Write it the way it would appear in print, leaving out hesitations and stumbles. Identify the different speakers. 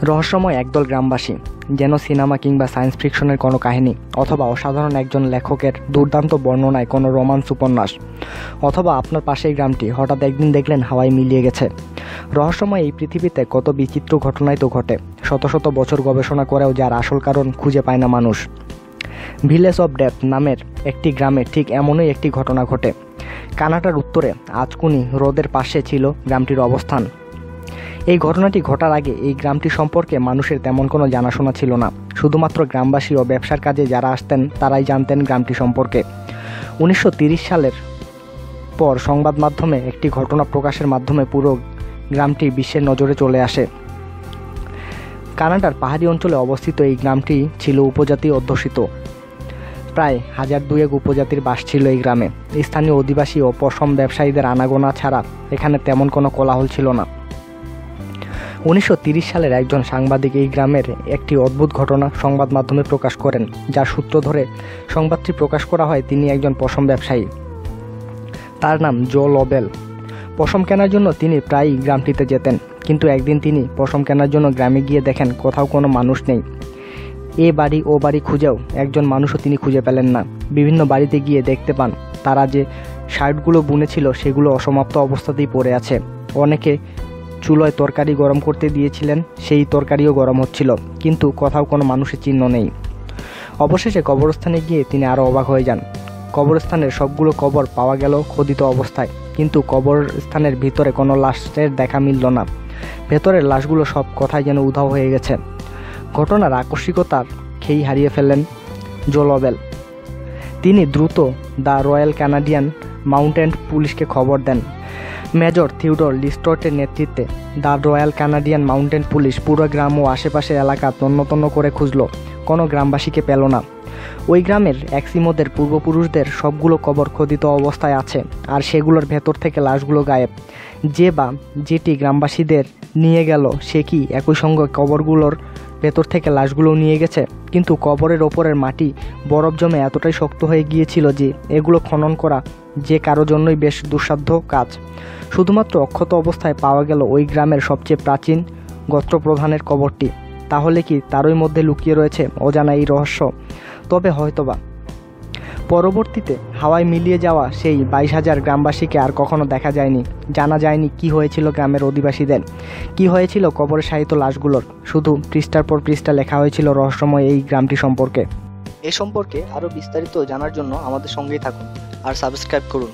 Speaker 1: রহস্যময় একদল গ্রামবাসী, যেন সিনেমা কিংবা সায়েন্স ফিকশনের কোনো কাহিনী, অথবা অসাধারণ একজন লেখকের দুর্দান্ত বর্ণনায় কোনো রোমান্স উপন্যাস, অথবা আপনার পাশেই গ্রামটি হঠাৎ একদিন দেখলেন হাওয়ায় মিলিয়ে গেছে। রহস্যময় এই পৃথিবীতে কত বিচিত্র ঘটনাই তো ঘটে, শত শত বছর গবেষণা করেও যার আসল কারণ খুঁজে পায় না মানুষ। ভিলেজ অফ ডেথ নামের একটি গ্রামে ঠিক এমনই একটি ঘটনা ঘটে। কানাডার উত্তরে আজকুনি হ্রদের পাশে ছিল গ্রামটির অবস্থান। এই ঘটনাটি ঘটার আগে এই গ্রামটি সম্পর্কে মানুষের তেমন কোনো জানাশোনা ছিল না। শুধুমাত্র গ্রামবাসী ও ব্যবসার কাজে যারা আসতেন তারাই জানতেন গ্রামটি সম্পর্কে। 1930 সালের পর সংবাদ মাধ্যমে একটি ঘটনা প্রকাশের মাধ্যমে পুরো গ্রামটি বিশ্বের নজরে চলে আসে। কানাডার পাহাড়ি অঞ্চলে অবস্থিত এই গ্রামটি ছিল উপজাতি অধ্যুষিত। প্রায় 1002 উপজাতির বাস ছিল এই গ্রামে। স্থানীয় অধিবাসী ও পশম ব্যবসায়ীদের আনাগোনা ছাড়া এখানে তেমন কোনো কোলাহল ছিল না। 1930 সালের একজন সাংবাদিক এই গ্রামের একটি অদ্ভুত ঘটনা সংবাদ মাধ্যমে প্রকাশ করেন, যার সূত্র ধরে সংবাদটি প্রকাশ করা হয়। তিনি একজন পশম ব্যবসায়ী, তার নাম জো লবেল। পশম কেনার জন্য তিনি প্রায়ই গ্রামটিতে যেতেন, কিন্তু একদিন তিনি পশম কেনার জন্য গ্রামে গিয়ে দেখেন কোথাও কোনো মানুষ নেই। এ বাড়ি ও বাড়ি খুঁজেও একজন মানুষও তিনি খুঁজে পেলেন না। বিভিন্ন বাড়িতে গিয়ে দেখতে পান তারা যে শার্টগুলো বুনেছিল সেগুলো অসমাপ্ত অবস্থাতেই পড়ে আছে। অনেকে চুলোয় তরকারি গরম করতে দিয়েছিলেন, সেই তরকারিও গরম হচ্ছিল, কিন্তু কোথাও কোনো মানুষের চিহ্ন নেই। অবশেষে কবরস্থানে গিয়ে তিনি আরও অবাক হয়ে যান। কবরস্থানের সবগুলো কবর পাওয়া গেল খোদিত অবস্থায়, কিন্তু কবরস্থানের ভিতরে কোনো লাশের দেখা মিলল না। ভেতরের লাশগুলো সব কথাই যেন উধাও হয়ে গেছে। ঘটনার আকস্মিকতার খেই হারিয়ে ফেললেন জো লবেল। তিনি দ্রুত দ্য রয়্যাল কানাডিয়ান মাউন্টেন পুলিশকে খবর দেন। মেজর থিওডর লিস্টটের নেতৃত্বে the royal Canadian mountain police পুরো গ্রাম ও আশেপাশের এলাকা তন্ন করে খুঁজল, কোনো গ্রামবাসীকে পেল না। ওই গ্রামের এক্সিমোদের পূর্বপুরুষদের সবগুলো কবর খোদিত অবস্থায় আছে, আর সেগুলোর ভেতর থেকে লাশগুলো গায়েব। যে বা যেটি গ্রামবাসীদের নিয়ে গেল সে কি একই সঙ্গে কবরগুলোর ভেতর থেকে লাশগুলো নিয়ে গেছে? কিন্তু কবরের ওপরের মাটি বরফ জমে এতটাই শক্ত হয়ে গিয়েছিল যে এগুলো খনন করা যে কারো জন্যই বেশ দুঃসাধ্য কাজ। শুধুমাত্র অক্ষত অবস্থায় পাওয়া গেল ওই গ্রামের সবচেয়ে প্রাচীন গোত্রপ্রধানের কবরটি। তাহলে কি তারই মধ্যে লুকিয়ে রয়েছে অজানা এই রহস্য? তবে হয়তোবা পরবর্তীতে হাওয়ায় মিলিয়ে যাওয়া সেই 22,000 গ্রামবাসীকে আর কখনো দেখা যায়নি। জানা যায়নি কি হয়েছিল গ্রামের অধিবাসীদের, কি হয়েছিল কবরে শায়িত লাশগুলোর। শুধু পৃষ্ঠার পর পৃষ্ঠা লেখা হয়েছিল রহস্যময় এই গ্রামটি সম্পর্কে। এ সম্পর্কে আরও বিস্তারিত জানার জন্য আমাদের সঙ্গেই থাকুন আর সাবস্ক্রাইব করুন।